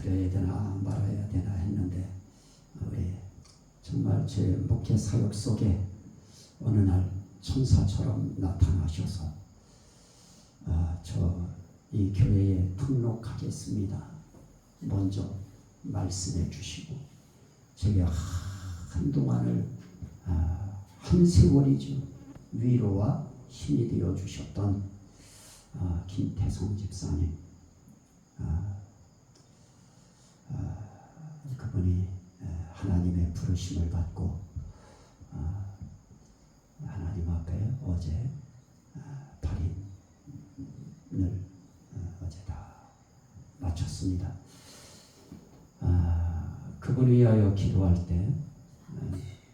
드려야 되나 말아야 되나 했는데 우리 정말 제 목회 사역 속에 어느 날 천사처럼 나타나셔서 저 이 교회에 등록하겠습니다. 먼저 말씀해 주시고 제게 한동안을 한 세월이죠. 위로와 힘이 되어 주셨던 김태성 집사님, 그분이 하나님의 부르심을 받고 하나님 앞에 어제 발인을 어제 다 마쳤습니다. 그분을 위하여 기도할 때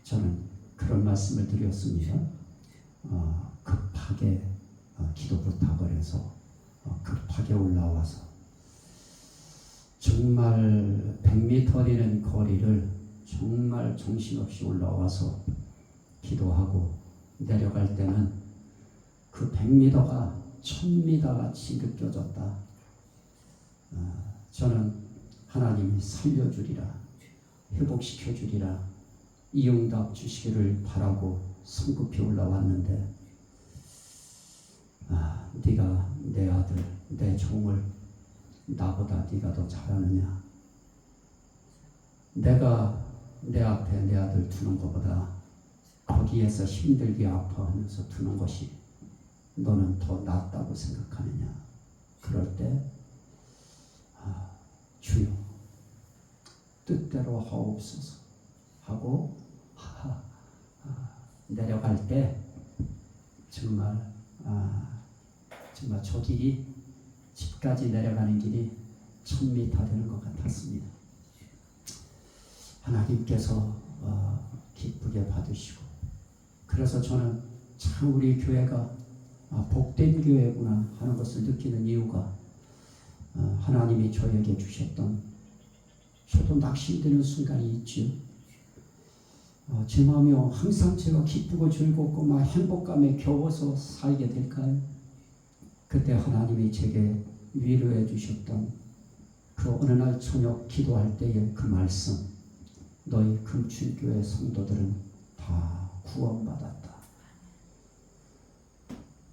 저는 그런 말씀을 드렸습니다. 급하게 기도 부탁을 해서 급하게 올라와서 정말 100m 되는 거리를 정말 정신없이 올라와서 기도하고 내려갈 때는 그 100m가 1000m 같이 느껴졌다. 저는 하나님이 살려주리라, 회복시켜주리라, 이 응답 주시기를 바라고 성급히 올라왔는데 네가 내 아들, 내 종을 나보다 네가 더 잘하느냐? 내가 내 앞에 내 아들 두는 것보다 거기에서 힘들게 아파하면서 두는 것이 너는 더 낫다고 생각하느냐? 그럴 때 주여 뜻대로 하옵소서 하고 내려갈 때 정말 저 길이 집까지 내려가는 길이 1000m 되는 것 같았습니다. 하나님께서 기쁘게 받으시고 그래서 저는 참 우리 교회가 복된 교회구나 하는 것을 느끼는 이유가 하나님이 저에게 주셨던 저도 낙심되는 순간이 있지요. 제 마음이 항상 제가 기쁘고 즐겁고 막 행복감에 겨워서 살게 될까요? 그때 하나님이 제게 위로해 주셨던 그 어느 날 저녁 기도할 때의 그 말씀, 너희 금춘교회 성도들은 다 구원받았다.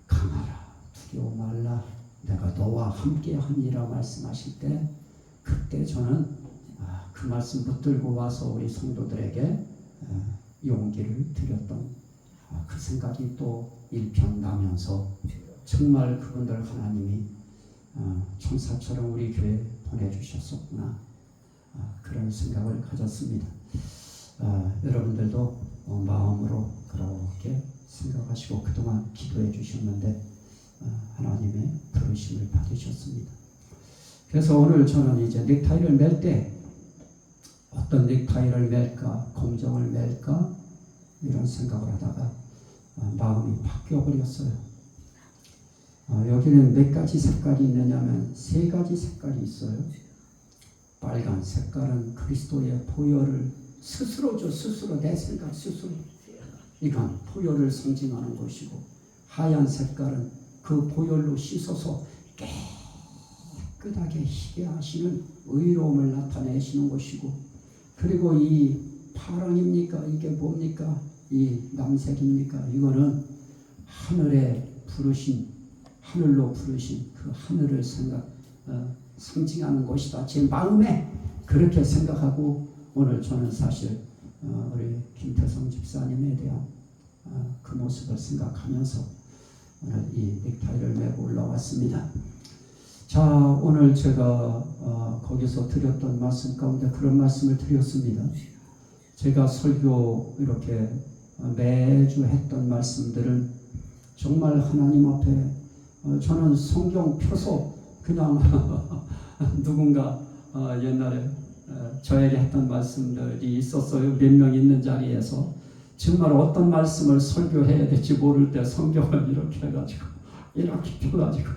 강하라, 두려워 말라, 내가 너와 함께하니라 말씀하실 때 그때 저는 그 말씀 붙들고 와서 우리 성도들에게 용기를 드렸던 그 생각이 또 일편나면서 정말 그분들 하나님이 천사처럼 우리 교회에 보내주셨었구나 그런 생각을 가졌습니다. 여러분들도 마음으로 그렇게 생각하시고 그동안 기도해 주셨는데 하나님의 부르심을 받으셨습니다. 그래서 오늘 저는 이제 넥타이를 맬 때 어떤 넥타이를 맬까, 검정을 맬까 이런 생각을 하다가 마음이 바뀌어버렸어요. 여기는 몇 가지 색깔이 있느냐면 3가지 색깔이 있어요. 빨간 색깔은 그리스도의 보혈을 스스로 내 생각 스스로 이건 보혈을 상징하는 것이고, 하얀 색깔은 그 보혈로 씻어서 깨끗하게 희게 하시는 의로움을 나타내시는 것이고, 그리고 이 파랑입니까? 이게 뭡니까? 이 남색입니까? 이거는 하늘에 부르신, 하늘로 부르신 그 하늘을 상징하는 것이다. 제 마음에 그렇게 생각하고 오늘 저는 사실 우리 김태성 집사님에 대한 그 모습을 생각하면서 오늘 이 넥타이를 메고 올라왔습니다. 자, 오늘 제가 거기서 드렸던 말씀 가운데 그런 말씀을 드렸습니다. 제가 설교 이렇게 매주 했던 말씀들은 정말 하나님 앞에 저는 성경 펴서 그냥 누군가 옛날에 저에게 했던 말씀들이 있었어요. 몇 명 있는 자리에서 정말 어떤 말씀을 설교해야 될지 모를 때 성경을 이렇게 해가지고 이렇게 펴가지고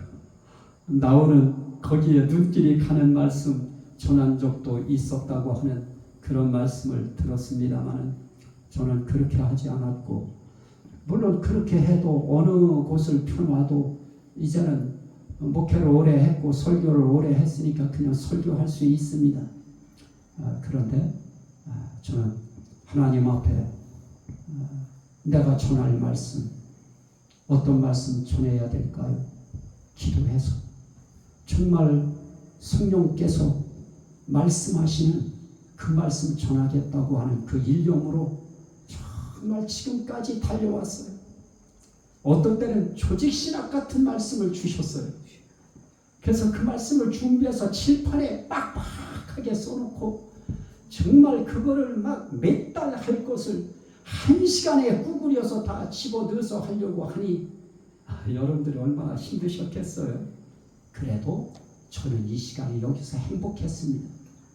나오는 거기에 눈길이 가는 말씀 전한 적도 있었다고 하는 그런 말씀을 들었습니다만 저는 그렇게 하지 않았고, 물론 그렇게 해도 어느 곳을 펴놔도 이제는 목회를 오래 했고 설교를 오래 했으니까 그냥 설교할 수 있습니다. 그런데 저는 하나님 앞에 내가 전할 말씀, 어떤 말씀 전해야 될까요? 기도해서 정말 성령께서 말씀하시는 그 말씀 전하겠다고 하는 그 일념으로 정말 지금까지 달려왔어요. 어떤 때는 조직신학 같은 말씀을 주셨어요. 그래서 그 말씀을 준비해서 칠판에 빡빡하게 써놓고 정말 그거를 막 몇 달 할 것을 1시간에 구부려서 다 집어넣어서 하려고 하니 여러분들이 얼마나 힘드셨겠어요. 그래도 저는 이 시간에 여기서 행복했습니다.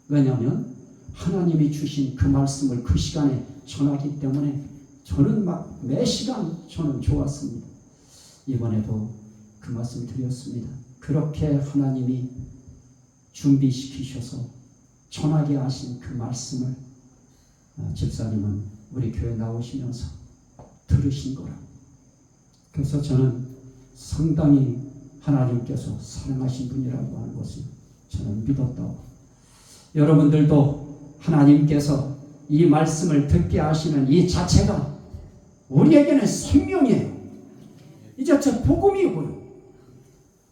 왜냐하면 하나님이 주신 그 말씀을 그 시간에 전하기 때문에 저는 막 매 시간 저는 좋았습니다. 이번에도 그 말씀 드렸습니다. 그렇게 하나님이 준비시키셔서 전하게 하신 그 말씀을 집사님은 우리 교회 나오시면서 들으신 거라. 그래서 저는 상당히 하나님께서 사랑하신 분이라고 하는 것을 저는 믿었다고. 여러분들도 하나님께서 이 말씀을 듣게 하시는 이 자체가 우리에게는 생명이에요. 이 자체 복음이고요.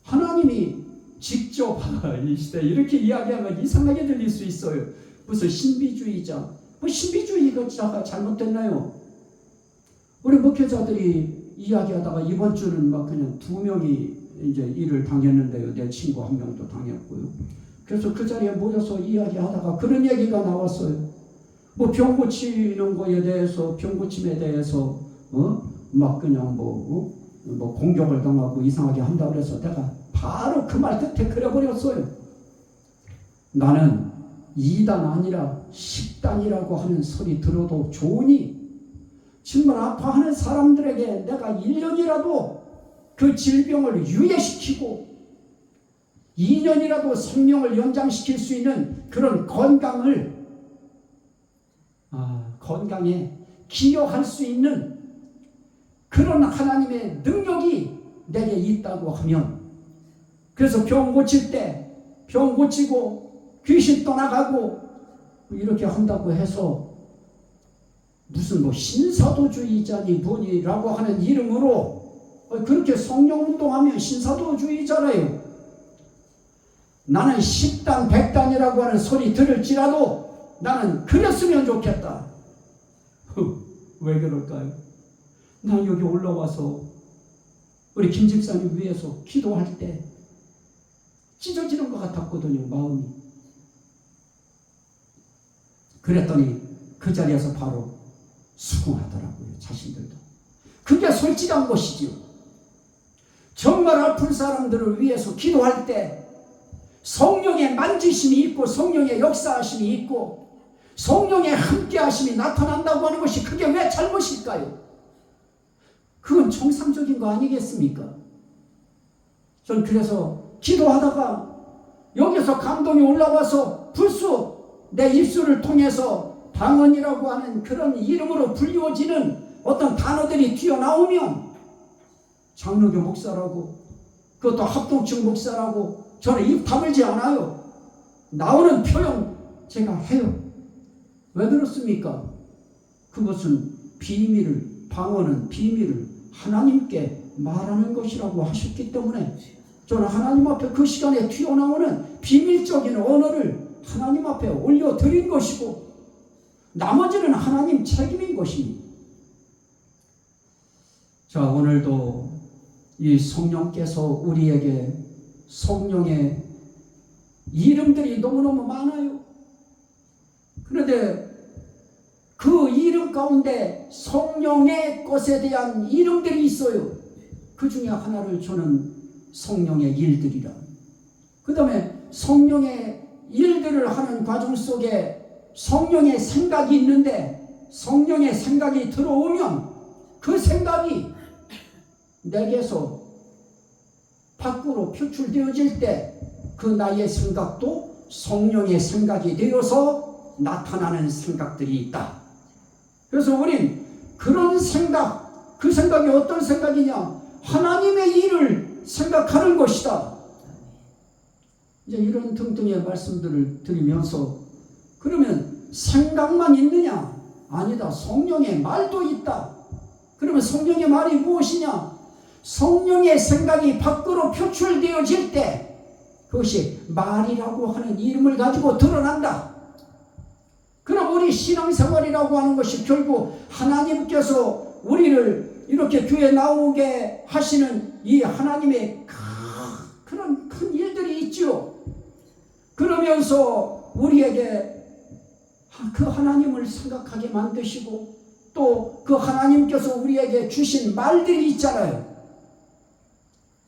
하나님이 직접 이 시대에 이렇게 이야기하면 이상하게 들릴 수 있어요. 무슨 신비주의자, 신비주의자가 잘못됐나요? 우리 목회자들이 이야기하다가 이번 주는 막 그냥 2명이 이제 일을 당했는데요. 내 친구 1명도 당했고요. 그래서 그 자리에 모여서 이야기하다가 그런 얘기가 나왔어요. 뭐 병 고치는 거에 대해서, 병 고침에 대해서 막 그냥 뭐 공격을 당하고 이상하게 한다고 해서 내가 바로 그 말 끝에 그려버렸어요. 나는 2단 아니라 10단이라고 하는 소리 들어도 좋으니 정말 아파하는 사람들에게 내가 1년이라도 그 질병을 유예시키고 2년이라도 생명을 연장시킬 수 있는 그런 건강에 기여할 수 있는 그런 하나님의 능력이 내게 있다고 하면, 그래서 병 고칠 때 병 고치고 귀신 떠나가고 이렇게 한다고 해서 무슨 뭐 신사도주의자니 뭐니라고 하는 이름으로 그렇게 성령운동하면 신사도주의잖아요. 나는 10단 100단이라고 하는 소리 들을지라도 나는 그랬으면 좋겠다. 왜 그럴까요? 난 여기 올라와서 우리 김 집사님 위해서 기도할 때 찢어지는 것 같았거든요, 마음이. 그랬더니 그 자리에서 바로 수긍하더라고요, 자신들도. 그게 솔직한 것이지요. 정말 아픈 사람들을 위해서 기도할 때 성령의 만지심이 있고 성령의 역사하심이 있고 성령의 함께하심이 나타난다고 하는 것이 그게 왜 잘못일까요? 그건 정상적인 거 아니겠습니까? 전 그래서 기도하다가 여기서 감동이 올라와서 불쑥 내 입술을 통해서 방언이라고 하는 그런 이름으로 불리워지는 어떤 단어들이 튀어나오면 장로교 목사라고, 그것도 합동층 목사라고 저는 입 다물지 않아요. 나오는 표현 제가 해요. 왜 그렇습니까? 그것은 비밀을, 방언은 비밀을 하나님께 말하는 것이라고 하셨기 때문에 저는 하나님 앞에 그 시간에 튀어나오는 비밀적인 언어를 하나님 앞에 올려드린 것이고 나머지는 하나님 책임인 것입니다. 자, 오늘도 이 성령께서 우리에게 성령의 이름들이 너무너무 많아요. 그런데 그 이름 가운데 성령의 것에 대한 이름들이 있어요. 그 중에 하나를 저는 성령의 일들이라. 그 다음에 성령의 일들을 하는 과정 속에 성령의 생각이 있는데 성령의 생각이 들어오면 그 생각이 내게서 밖으로 표출되어질 때 그 나의 생각도 성령의 생각이 되어서 나타나는 생각들이 있다. 그래서 우린 그런 생각, 그 생각이 어떤 생각이냐? 하나님의 일을 생각하는 것이다. 이제 이런 등등의 말씀들을 드리면서 그러면 생각만 있느냐? 아니다. 성령의 말도 있다. 그러면 성령의 말이 무엇이냐? 성령의 생각이 밖으로 표출되어질 때 그것이 말이라고 하는 이름을 가지고 드러난다. 그럼 우리 신앙생활이라고 하는 것이 결국 하나님께서 우리를 이렇게 교회 나오게 하시는 이 하나님의 그런 큰 일들이 있죠. 그러면서 우리에게 그 하나님을 생각하게 만드시고 또 그 하나님께서 우리에게 주신 말들이 있잖아요.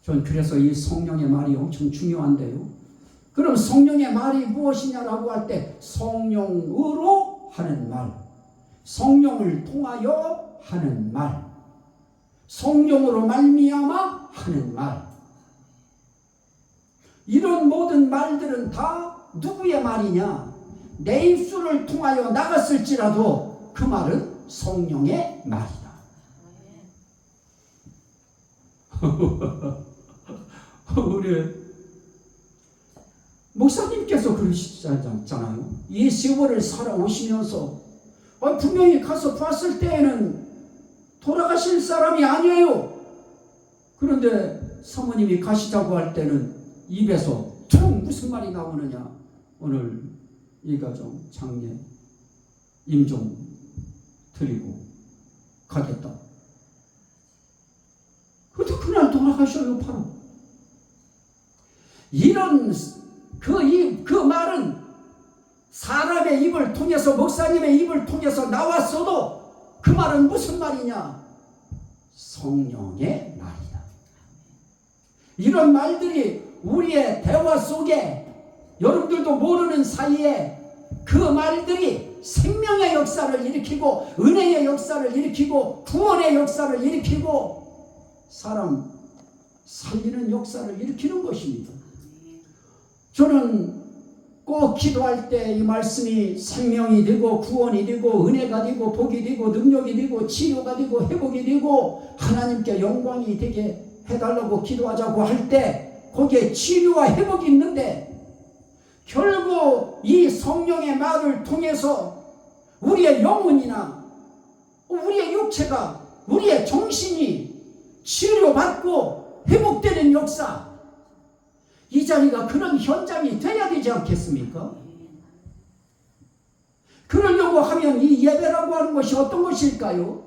전 그래서 이 성령의 말이 엄청 중요한데요. 그럼 성령의 말이 무엇이냐라고 할 때 성령으로 하는 말, 성령을 통하여 하는 말, 성령으로 말미암아 하는 말, 이런 모든 말들은 다 누구의 말이냐? 내 입술을 통하여 나갔을지라도 그 말은 성령의 말이다. 우리 목사님께서 그러시잖아요. 이 세월을 살아오시면서 분명히 가서 봤을 때에는 돌아가실 사람이 아니에요. 그런데 사모님이 가시자고 할 때는 입에서 퉁 무슨 말이 나오느냐? 오늘 이 가정 장례 임종 드리고 가겠다. 그런데 그날 돌아가셔요. 바로 이런 그 말은 사람의 입을 통해서 목사님의 입을 통해서 나왔어도 그 말은 무슨 말이냐? 성령의 말이다. 이런 말들이 우리의 대화 속에 여러분들도 모르는 사이에 그 말들이 생명의 역사를 일으키고 은혜의 역사를 일으키고 구원의 역사를 일으키고 사람 살리는 역사를 일으키는 것입니다. 저는 꼭 기도할 때 이 말씀이 생명이 되고 구원이 되고 은혜가 되고 복이 되고 능력이 되고 치료가 되고 회복이 되고 하나님께 영광이 되게 해달라고 기도하자고 할 때 거기에 치료와 회복이 있는데 결국 이 성령의 말을 통해서 우리의 영혼이나 우리의 육체가 우리의 정신이 치료받고 회복되는 역사, 이 자리가 그런 현장이 돼야 되지 않겠습니까? 그러려고 하면 이 예배라고 하는 것이 어떤 것일까요?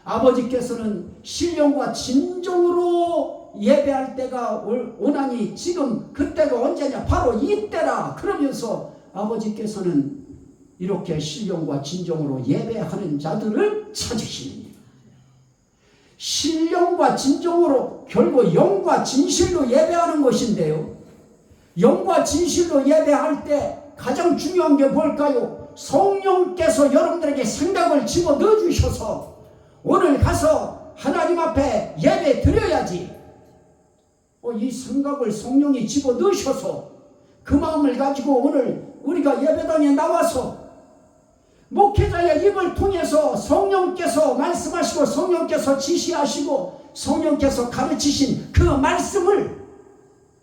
아버지께서는 신령과 진정으로 예배할 때가 오나니 지금 그때가 언제냐? 바로 이때라. 그러면서 아버지께서는 이렇게 신령과 진정으로 예배하는 자들을 찾으십니다. 신령과 진정으로 결국 영과 진실로 예배하는 것인데요. 영과 진실로 예배할 때 가장 중요한 게 뭘까요? 성령께서 여러분들에게 생각을 집어 넣어주셔서 오늘 가서 하나님 앞에 예배 드려야지. 이 생각을 성령이 집어 넣으셔서 그 마음을 가지고 오늘 우리가 예배당에 나와서 목회자의 입을 통해서 성령께서 말씀하시고 성령께서 지시하시고 성령께서 가르치신 그 말씀을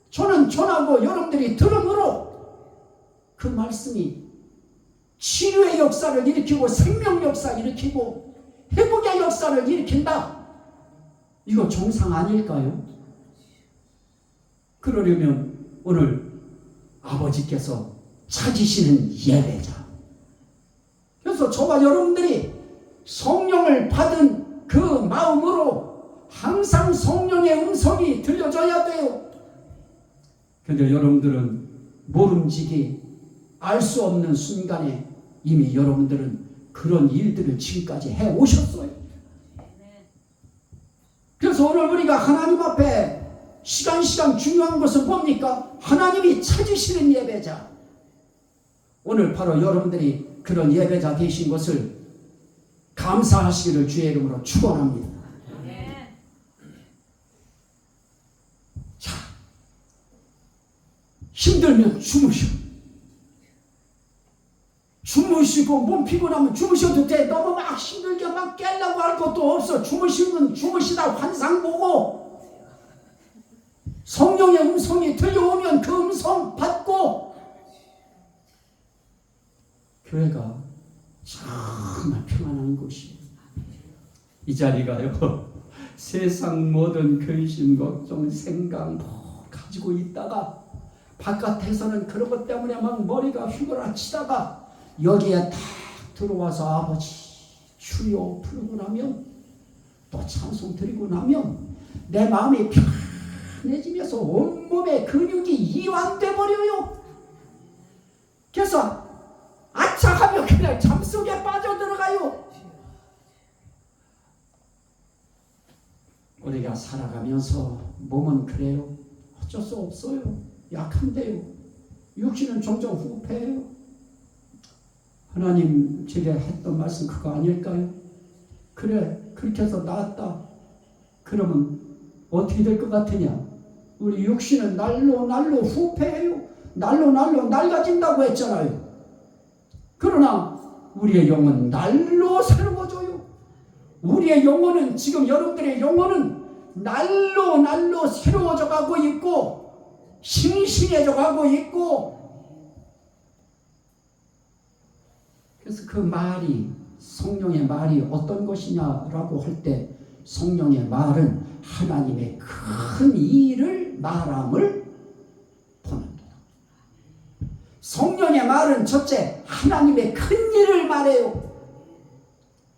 저는 전하고 여러분들이 들음으로 그 말씀이 치료의 역사를 일으키고 생명 역사를 일으키고 회복의 역사를 일으킨다. 이거 정상 아닐까요? 그러려면 오늘 아버지께서 찾으시는 예배자, 그래서 저와 여러분들이 성령을 받은 그 마음으로 항상 성령의 음성이 들려줘야 돼요. 그런데 여러분들은 모름지기 알 수 없는 순간에 이미 여러분들은 그런 일들을 지금까지 해오셨어요. 그래서 오늘 우리가 하나님 앞에 시간 중요한 것은 뭡니까? 하나님이 찾으시는 예배자. 오늘 바로 여러분들이 그런 예배자 되신 것을 감사하시기를 주의 이름으로 축원합니다. 자, 힘들면 주무시고 몸 피곤하면 주무셔도 돼. 너무 막 힘들게 막 깨려고 할 것도 없어. 주무시다 환상 보고 성령의 음성이 들려오면 그 음성 받고 교회가 정말 평안한 곳이에요. 이 자리가요, 세상 모든 근심, 걱정, 생각 가지고 있다가 바깥에서는 그런 것 때문에 막 머리가 휘몰아치다가 여기에 딱 들어와서 아버지 주여 부르고 나면, 또 찬송 드리고 나면 내 마음이 편해지면서 온몸의 근육이 이완돼 버려요. 그래서 아차 하면 그냥 잠속에 빠져들어가요. 우리가 살아가면서 몸은 그래요. 어쩔 수 없어요. 약한데요. 육신은 종종 후패해요. 하나님 제게 했던 말씀 그거 아닐까요? 그래, 그렇게 해서 나았다. 그러면 어떻게 될 것 같으냐? 우리 육신은 날로 후패해요. 날로 낡아진다고 했잖아요. 그러나 우리의 영은 날로 새로워져요. 우리의 영혼은, 지금 여러분들의 영혼은 날로 새로워져 가고 있고 싱싱해져 가고 있고, 그래서 그 말이, 성령의 말이 어떤 것이냐라고 할 때, 성령의 말은 하나님의 큰 일을 말함을 보는다. 성령의 말은 첫째 하나님의 큰 일을 말해요.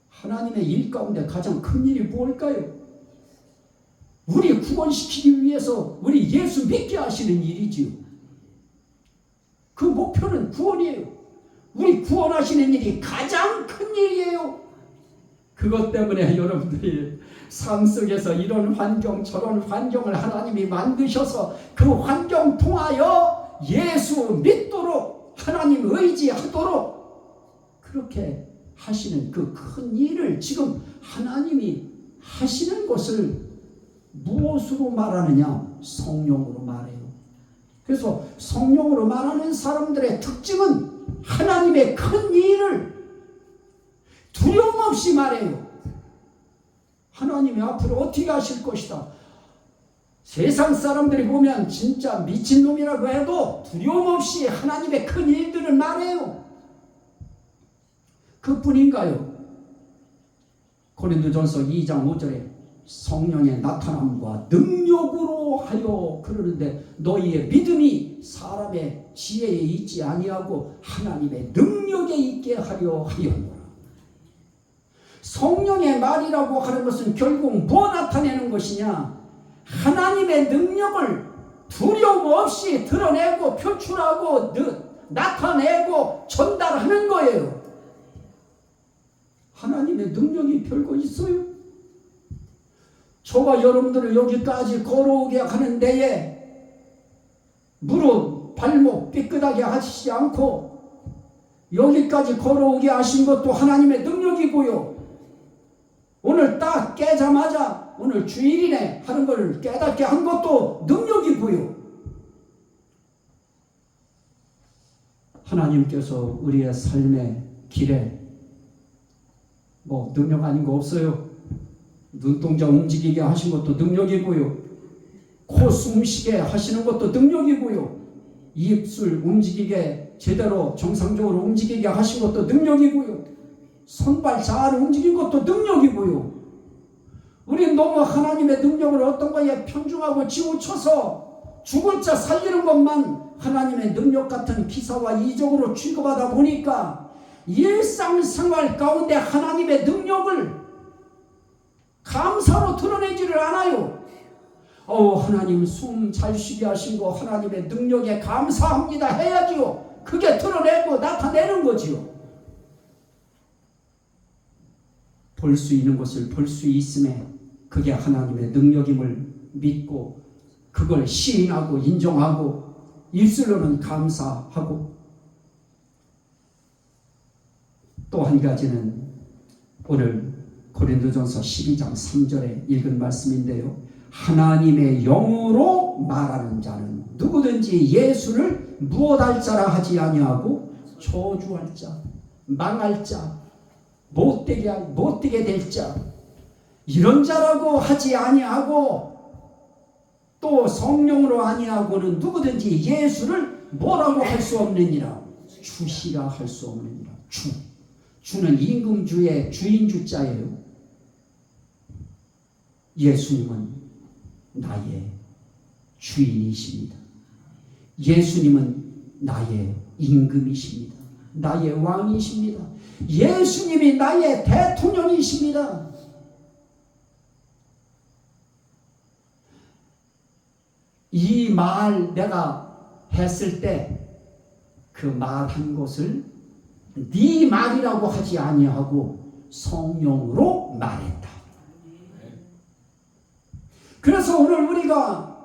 하나님의 일 가운데 가장 큰 일이 뭘까요? 우리 구원시키기 위해서 우리 예수 믿게 하시는 일이지요. 그 목표는 구원이에요. 우리 구원하시는 일이 가장 큰 일이에요. 그것 때문에 여러분들이 삶 속에서 이런 환경 저런 환경을 하나님이 만드셔서 그 환경 통하여 예수 믿도록, 하나님 의지하도록 그렇게 하시는 그 큰 일을 지금 하나님이 하시는 것을 무엇으로 말하느냐? 성령으로 말해요. 그래서 성령으로 말하는 사람들의 특징은 하나님의 큰 일을 두려움 없이 말해요. 하나님이 앞으로 어떻게 하실 것이다. 세상 사람들이 보면 진짜 미친놈이라고 해도 두려움 없이 하나님의 큰 일들을 말해요. 그뿐인가요? 고린도전서 2장 5절에 성령의 나타남과 능력으로 하여 그러는데, 너희의 믿음이 사람의 지혜에 있지 아니하고 하나님의 능력에 있게 하려 하였노라. 성령의 말이라고 하는 것은 결국 뭐 나타내는 것이냐? 하나님의 능력을 두려움 없이 드러내고 표출하고 나타내고 전달하는 거예요. 하나님의 능력이 별거 있어요? 저와 여러분들을 여기까지 걸어오게 하는 데에 무릎, 발목 삐끗하게 하시지 않고 여기까지 걸어오게 하신 것도 하나님의 능력이고요. 오늘 딱 깨자마자 오늘 주일이네 하는 것을 깨닫게 한 것도 능력이고요. 하나님께서 우리의 삶의 길에 뭐 능력 아닌 거 없어요. 눈동자 움직이게 하신 것도 능력이고요. 코 숨쉬게 하시는 것도 능력이고요. 입술 움직이게 제대로 정상적으로 움직이게 하신 것도 능력이고요. 손발 잘 움직인 것도 능력이고요. 우리는 너무 하나님의 능력을 어떤 거에 편중하고 지우쳐서 죽을 자 살리는 것만 하나님의 능력 같은 기사와 이적으로 취급하다 보니까 일상생활 가운데 하나님의 능력을 감사로 드러내지를 않아요. 하나님 숨 잘 쉬게 하신 거 하나님의 능력에 감사합니다 해야지요. 그게 드러내고 나타내는 거지요. 볼 수 있는 것을 볼 수 있음에 그게 하나님의 능력임을 믿고 그걸 시인하고 인정하고 입술로는 감사하고, 또 한 가지는 오늘 고린도전서 12장 3절에 읽은 말씀인데요. 하나님의 영으로 말하는 자는 누구든지 예수를 무엇할 자라 하지 아니하고 저주할 자, 망할 자, 못되게 될 자, 이런 자라고 하지 아니하고 또 성령으로 아니하고는 누구든지 예수를 뭐라고 할 수 없느니라. 주시라 할 수 없느니라. 주는 임금주의 주인 주자예요. 예수님은 나의 주인이십니다. 예수님은 나의 임금이십니다. 나의 왕이십니다. 예수님이 나의 대통령이십니다. 이 말 내가 했을 때 그 말한 것을 네 말이라고 하지 아니하고 성령으로 말했다. 그래서 오늘 우리가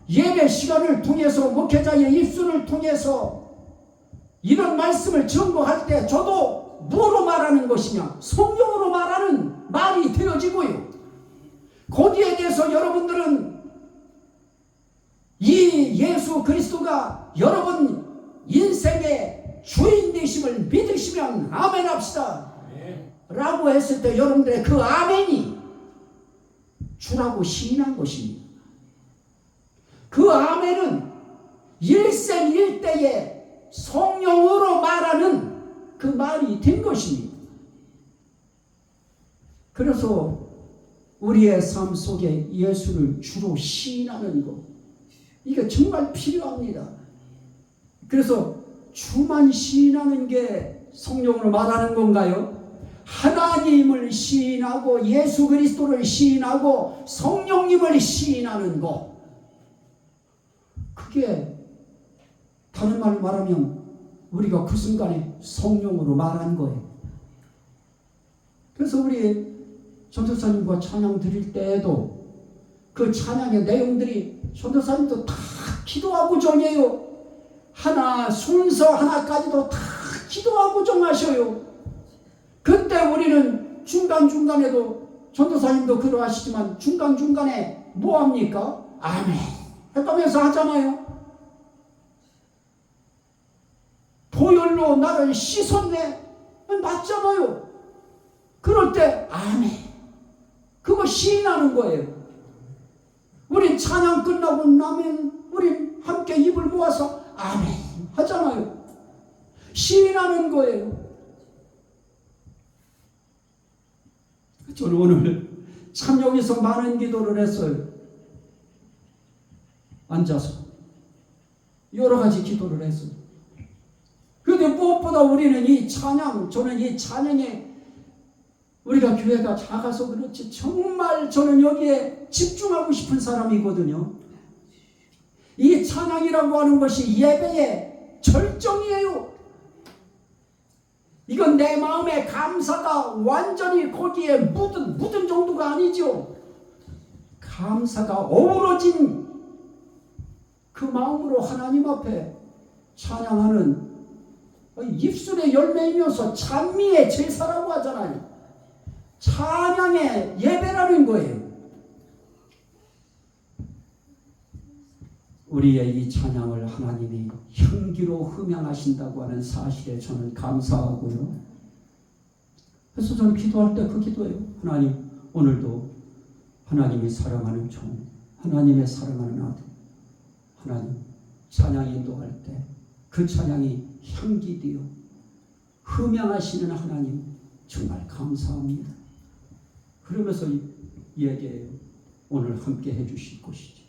예배 시간을 통해서 목회자의 입술을 통해서 이런 말씀을 전거할 때 저도 뭐로 말하는 것이냐? 성령으로 말하는 말이 되어지고요. 거기에 대해서 여러분들은 이 예수 그리스도가 여러분 인생의 주인 되심을 믿으시면 아멘 합시다. 라고 했을 때 여러분들의 그 아멘이 주라고 시인한 것입니다. 그 아멘은 일생일대에 성령으로 말하는 그 말이 된 것입니다. 그래서 우리의 삶 속에 예수를 주로 시인하는 것, 이게 정말 필요합니다. 그래서 주만 시인하는 게 성령으로 말하는 건가요? 하나님을 시인하고 예수 그리스도를 시인하고 성령님을 시인하는 것, 그게 다른 말로 말하면 우리가 그 순간에 성령으로 말한 거예요. 그래서 우리 전도사님과 찬양 드릴 때에도 그 찬양의 내용들이 전도사님도 다 기도하고 정해요. 하나 순서 하나까지도 다 기도하고 정하셔요. 그때 우리는 중간중간에도 전도사님도 그러하시지만 중간중간에 뭐합니까? 아멘 했다면서 하잖아요. 보혈로 나를 씻었네 맞잖아요. 그럴 때 아멘 그거 시인하는 거예요. 우린 찬양 끝나고 나면 우린 함께 입을 모아서 아멘 하잖아요. 시인하는 거예요. 저는 오늘 참 여기서 많은 기도를 했어요. 앉아서 여러 가지 기도를 했어요. 그런데 무엇보다 우리는 이 찬양, 저는 이 찬양에 우리가 교회가 작아서 그렇지 정말 저는 여기에 집중하고 싶은 사람이거든요. 이 찬양이라고 하는 것이 예배의 절정이에요. 이건 내 마음의 감사가 완전히 거기에 묻은 정도가 아니죠. 감사가 어우러진 그 마음으로 하나님 앞에 찬양하는 입술의 열매이면서 찬미의 제사라고 하잖아요. 찬양의 예배라는 거예요. 우리의 이 찬양을 하나님이 향기로 흠양하신다고 하는 사실에 저는 감사하고요. 그래서 저는 기도할 때 그 기도예요. 하나님, 오늘도 하나님이 사랑하는 종, 하나님의 사랑하는 아들, 하나님 찬양 인도할 때 그 찬양이 향기되어 흠양하시는 하나님 정말 감사합니다. 그러면서 얘기해요. 오늘 함께 해주실 것이지.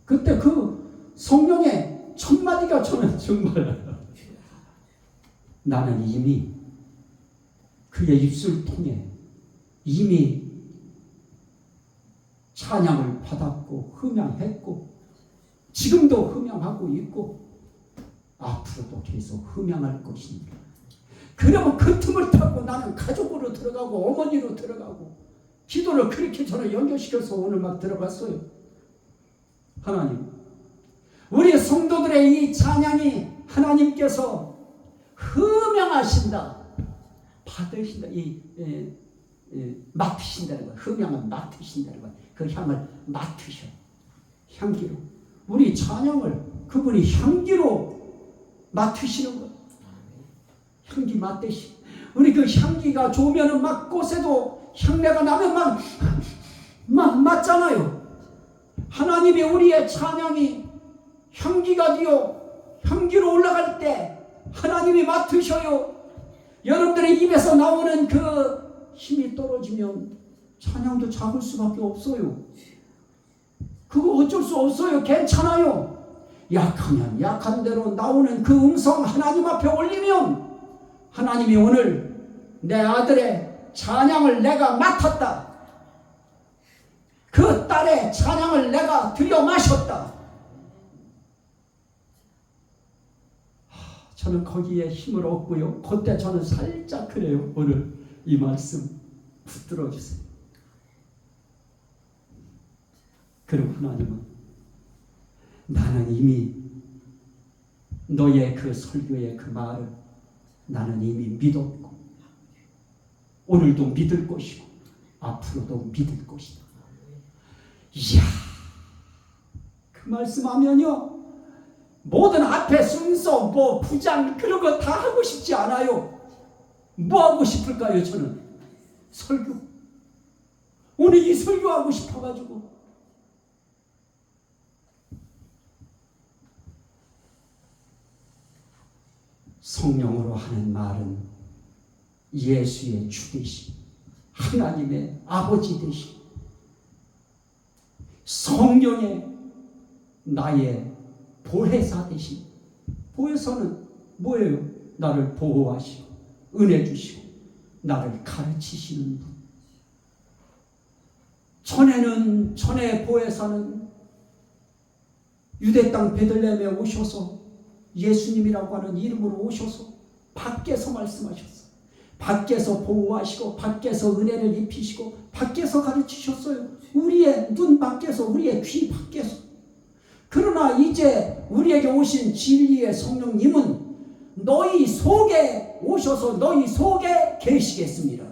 그때 그 성령의 첫 마디가 저는 정말 나는 이미 그의 입술 통해 이미 찬양을 받았고 흠양했고 지금도 흠양하고 있고 앞으로도 계속 흠양할 것입니다. 그러면 그 틈을 타고 나는 가족으로 들어가고 어머니로 들어가고 기도를 그렇게 저는 연결시켜서 오늘 막 들어갔어요. 하나님, 우리 성도들의 이 찬양이 하나님께서 흠양하신다, 받으신다, 맡으신다는 거예요. 흠양은 맡으신다는 거예요. 그 향을 맡으셔. 향기로. 우리 찬양을 그분이 향기로 맡으시는 거예요. 향기 맡으시. 우리 그 향기가 좋으면은 막 꽃에도 향내가 나면 막 맡잖아요. 하나님의 우리의 찬양이 향기가 되어 향기로 올라갈 때 하나님이 맡으셔요. 여러분들의 입에서 나오는 그 힘이 떨어지면 찬양도 작을 수밖에 없어요. 그거 어쩔 수 없어요. 괜찮아요. 약하면 약한 대로 나오는 그 음성 하나님 앞에 올리면 하나님이 오늘 내 아들의 찬양을 내가 맡았다. 그 딸의 찬양을 내가 들여 마셨다. 저는 거기에 힘을 얻고요. 그때 저는 살짝 그래요. 오늘 이 말씀 붙들어 주세요. 그리고 하나님은 나는 이미 너의 그 설교의 그 말을 나는 이미 믿었고 오늘도 믿을 것이고 앞으로도 믿을 것이다. 이야, 그 말씀하면요 모든 앞에 순서 뭐 부장 그런 거 다 하고 싶지 않아요. 뭐 하고 싶을까요? 저는 설교. 오늘 이 설교하고 싶어가지고 성령으로 하는 말은 예수의 주 되심, 하나님의 아버지 되심, 성령의 나의 보혜사 되심. 보혜사는 뭐예요? 나를 보호하시고 은혜 주시고 나를 가르치시는 분. 전에 보혜사는 유대 땅 베들레헴에 오셔서 예수님이라고 하는 이름으로 오셔서 밖에서 말씀하셨어요. 밖에서 보호하시고 밖에서 은혜를 입히시고 밖에서 가르치셨어요. 우리의 눈 밖에서, 우리의 귀 밖에서. 그러나 이제 우리에게 오신 진리의 성령님은 너희 속에 오셔서 너희 속에 계시겠습니다.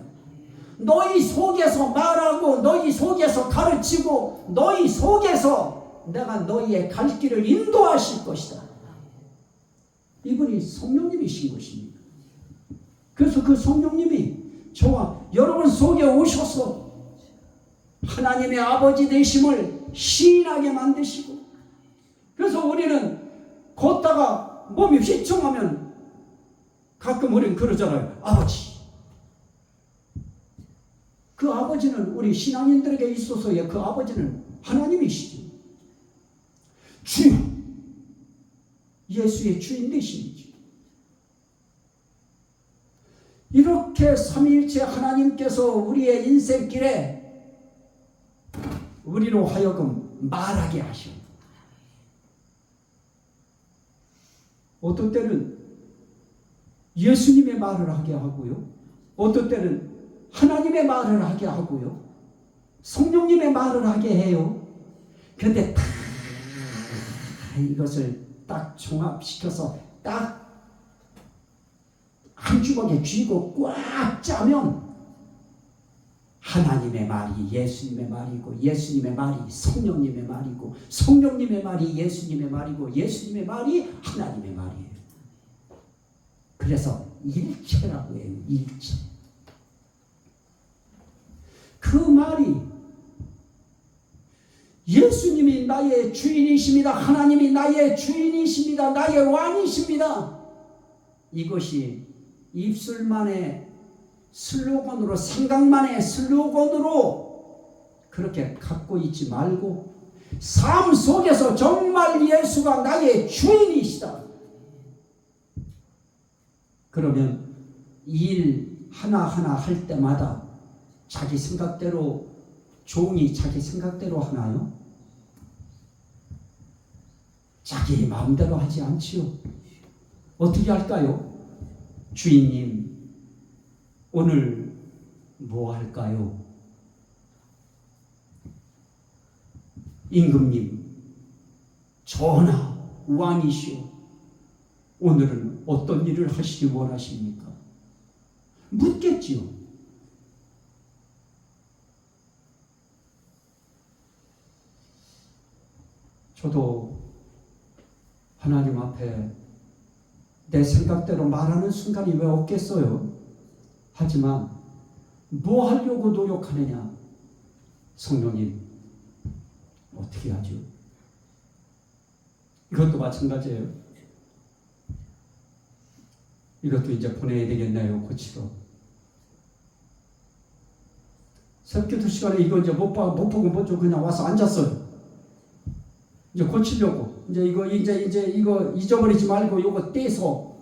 너희 속에서 말하고 너희 속에서 가르치고 너희 속에서 내가 너희의 갈 길을 인도하실 것이다. 이분이 성령님이신 것입니다. 그래서 그 성령님이 저와 여러분 속에 오셔서 하나님의 아버지 되심을 시인하게 만드시고, 그래서 우리는 걷다가 몸이 휘청하면 가끔 우리는 그러잖아요. 아버지. 그 아버지는 우리 신앙인들에게 있어서의 그 아버지는 하나님이시죠. 주여, 예수의 주인 되시죠. 이렇게 삼위일체 하나님께서 우리의 인생길에 우리로 하여금 말하게 하셔. 어떤 때는 예수님의 말을 하게 하고요. 어떤 때는 하나님의 말을 하게 하고요. 성령님의 말을 하게 해요. 그런데 다 이것을 딱 종합시켜서 딱 한 주먹에 쥐고 꽉 짜면 하나님의 말이 예수님의 말이고, 예수님의 말이 성령님의 말이고, 성령님의 말이 예수님의 말이고, 예수님의 말이 하나님의 말이에요. 그래서 일체라고 해요. 일체. 그 말이 예수님이 나의 주인이십니다. 하나님이 나의 주인이십니다. 나의 왕이십니다. 이것이 입술만의 슬로건으로, 생각만의 슬로건으로 그렇게 갖고 있지 말고 삶 속에서 정말 예수가 나의 주인이시다. 그러면 일 하나하나 할 때마다 자기 생각대로, 종이 자기 생각대로 하나요? 자기 마음대로 하지 않지요. 어떻게 할까요? 주인님, 오늘 뭐 할까요? 임금님, 전하, 왕이시오. 오늘은 어떤 일을 하시기 원하십니까? 묻겠지요. 저도 하나님 앞에 내 생각대로 말하는 순간이 왜 없겠어요? 하지만 뭐 하려고 노력하느냐? 성령님, 어떻게 하죠? 이것도 마찬가지예요. 이것도 이제 보내야 되겠네요, 고치러. 새벽기도 시간에 이거 이제 못 보고 못 좀 그냥 와서 앉았어요. 이제 고치려고. 이제 이거 잊어버리지 말고 이거 떼서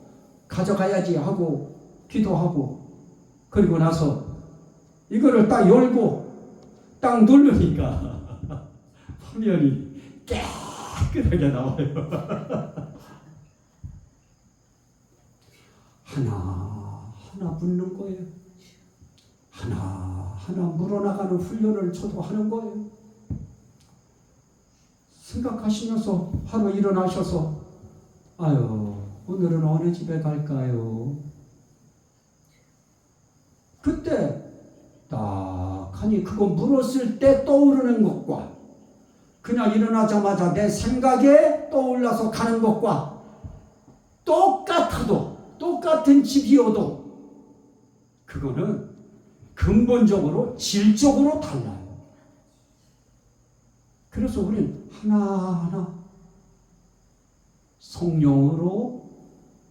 가져가야지 하고 기도하고, 그리고 나서 이거를 딱 열고 딱 누르니까 화면이 깨끗하게 나와요. 하나 묻는 거예요. 하나 물어나가는 훈련을 저도 하는 거예요. 생각하시면서 하루 일어나셔서 아유, 오늘은 어느 집에 갈까요? 그때 딱 하니 그거 물었을 때 떠오르는 것과 그냥 일어나자마자 내 생각에 떠올라서 가는 것과 똑같아도, 똑같은 집이어도 그거는 근본적으로 질적으로 달라요. 그래서 우리는 하나하나 성령으로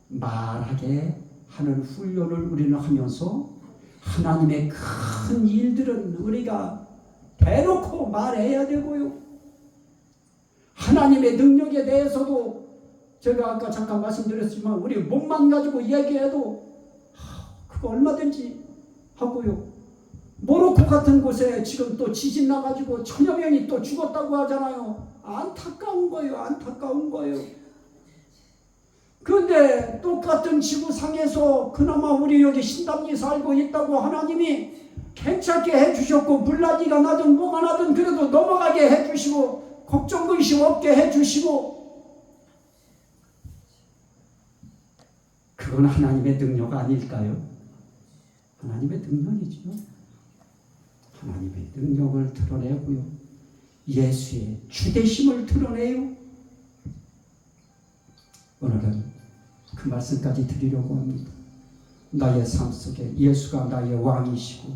말하게 하는 훈련을 우리는 하면서 하나님의 큰 일들은 우리가 대놓고 말해야 되고요. 하나님의 능력에 대해서도 제가 아까 잠깐 말씀드렸지만 우리 몸만 가지고 얘기해도 그거 얼마든지 하고요. 모로코 같은 곳에 지금 또 지진 나가지고 1000여 명이 또 죽었다고 하잖아요. 안타까운 거예요. 안타까운 거예요. 그런데 똑같은 지구상에서 그나마 우리 여기 신당리 살고 있다고 하나님이 괜찮게 해주셨고, 물나기가 나든 뭐가 나든 그래도 넘어가게 해주시고 걱정 근심 없게 해주시고, 그건 하나님의 능력 아닐까요? 하나님의 능력이죠. 하나님의 능력을 드러내고요. 예수의 주되심을 드러내요. 오늘은 그 말씀까지 드리려고 합니다. 나의 삶 속에 예수가 나의 왕이시고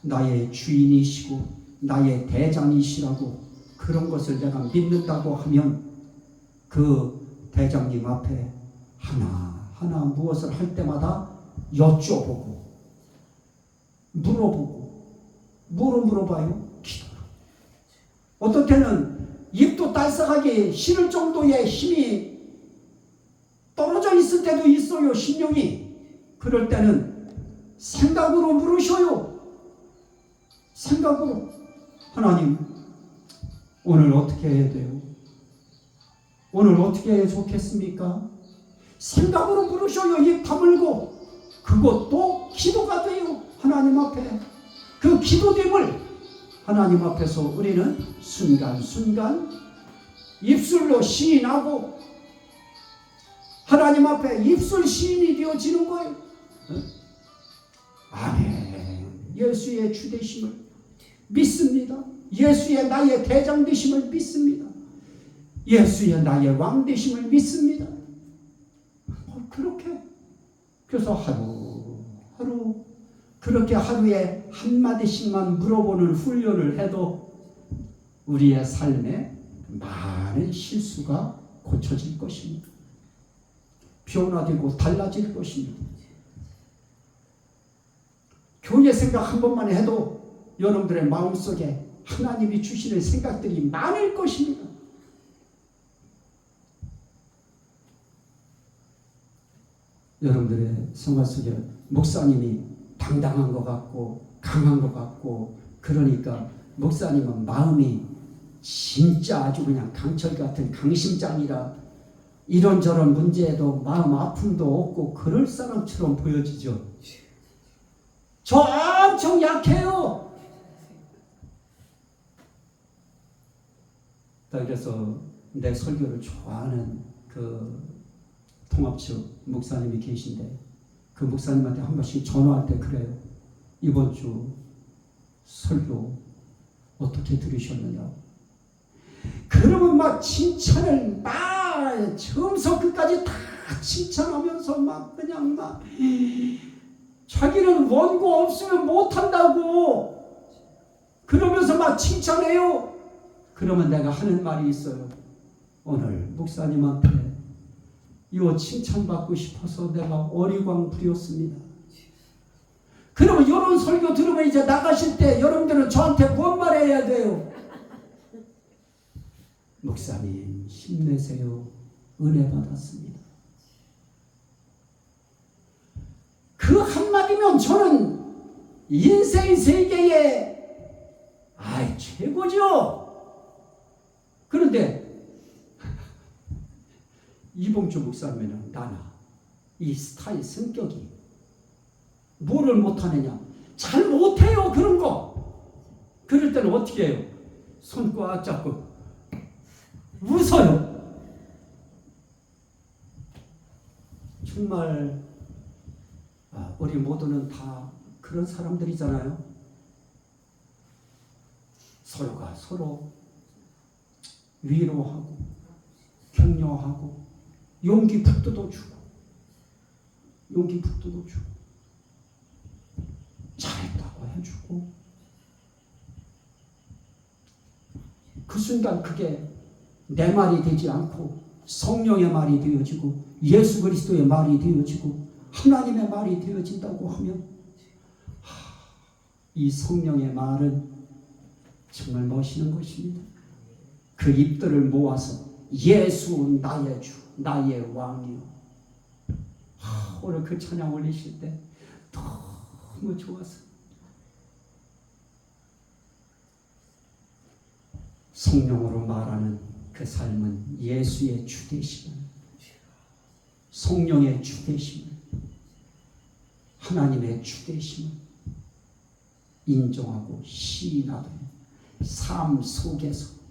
나의 주인이시고 나의 대장이시라고 그런 것을 내가 믿는다고 하면 그 대장님 앞에 하나하나 무엇을 할 때마다 여쭤보고 물어보고, 뭐로 물어봐요? 기도로. 어떤 때는 입도 딸싹하게 싫을 정도의 힘이 떨어져 있을 때도 있어요, 신령이. 그럴 때는 생각으로 물으셔요. 생각으로. 하나님, 오늘 어떻게 해야 돼요? 오늘 어떻게 해야 좋겠습니까? 생각으로 물으셔요. 입 다물고. 그것도 기도가 돼요. 하나님 앞에. 그 기도됨을 하나님 앞에서 우리는 순간순간 입술로 시인하고 하나님 앞에 입술 시인이 되어지는 거예요. 아멘. 예수의 주 되심을 믿습니다. 예수의 나의 대장 되심을 믿습니다. 예수의 나의 왕 되심을 믿습니다. 그렇게. 그래서 하루 그렇게 하루에 한마디씩만 물어보는 훈련을 해도 우리의 삶에 많은 실수가 고쳐질 것입니다. 변화되고 달라질 것입니다. 교회 생각 한 번만 해도 여러분들의 마음속에 하나님이 주시는 생각들이 많을 것입니다. 여러분들의 생활 속에 목사님이 당당한 것 같고 강한 것 같고 그러니까 목사님은 마음이 진짜 아주 그냥 강철 같은 강심장이라 이런저런 문제에도 마음 아픔도 없고 그럴 사람처럼 보여지죠. 저 엄청 약해요. 그래서 내 설교를 좋아하는 그 통합측 목사님이 계신데 그 목사님한테 한 번씩 전화할 때 그래요. 이번 주 설교 어떻게 들으셨느냐. 그러면 막 칭찬을 막 처음부터 끝까지 다 칭찬하면서 막 그냥 막 자기는 원고 없으면 못한다고 그러면서 막 칭찬해요. 그러면 내가 하는 말이 있어요. 오늘 목사님한테 이 칭찬받고 싶어서 내가 어리광 부렸습니다. 그러면 이런 설교 들으면 이제 나가실 때 여러분들은 저한테 뭔 말해야 돼요? 목사님 힘내세요. 은혜 받았습니다. 그 한마디면 저는 인생 세계에 최고죠. 그런데 이봉주 목사님은 나나 이 스타일 성격이 뭐를 못하느냐? 잘 못해요 그런 거. 그럴 때는 어떻게 해요? 손 꽉 잡고 웃어요. 정말 우리 모두는 다 그런 사람들이잖아요. 서로가 서로 위로하고 격려하고 용기 북돋워 주고 잘했다고 해주고 그 순간 그게 내 말이 되지 않고 성령의 말이 되어지고 예수 그리스도의 말이 되어지고 하나님의 말이 되어진다고 하면 이 성령의 말은 정말 멋있는 것입니다. 그 입들을 모아서 예수 나의 주 나의 왕이요. 오늘 그 찬양 올리실 때 너무 좋았어요. 성령으로 말하는 그 삶은 예수의 주되심을, 성령의 주되심을, 하나님의 주되심을 인정하고 시인하던 삶 속에서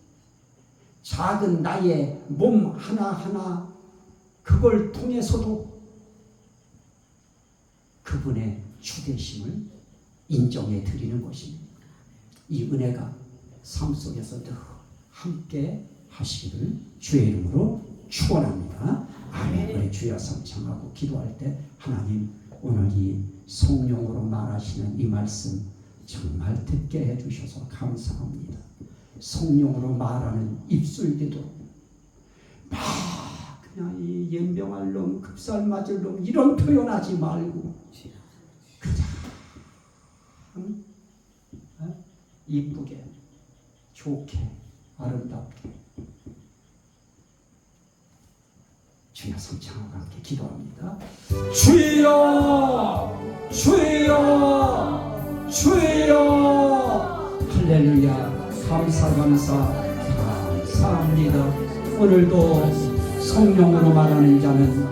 작은 나의 몸 하나하나 그걸 통해서도 그분의 주되심을 인정해 드리는 것입니다. 이 은혜가 삶 속에서 늘 함께 하시기를 주의 이름으로 축원합니다. 아멘. 우리 주여 삼창하고 기도할 때 하나님 오늘 이 성령으로 말하시는 이 말씀 정말 듣게 해주셔서 감사합니다. 성령으로 말하는 입술대도 막 그냥 이 연병할 놈, 급살 맞을 놈 이런 표현하지 말고 그냥 이쁘게, 좋게, 아름답게 주여 성창하고 함께 기도합니다. 주여 주여 주여 할렐루야. 감사합니다. 오늘도 성령으로 말하는 자는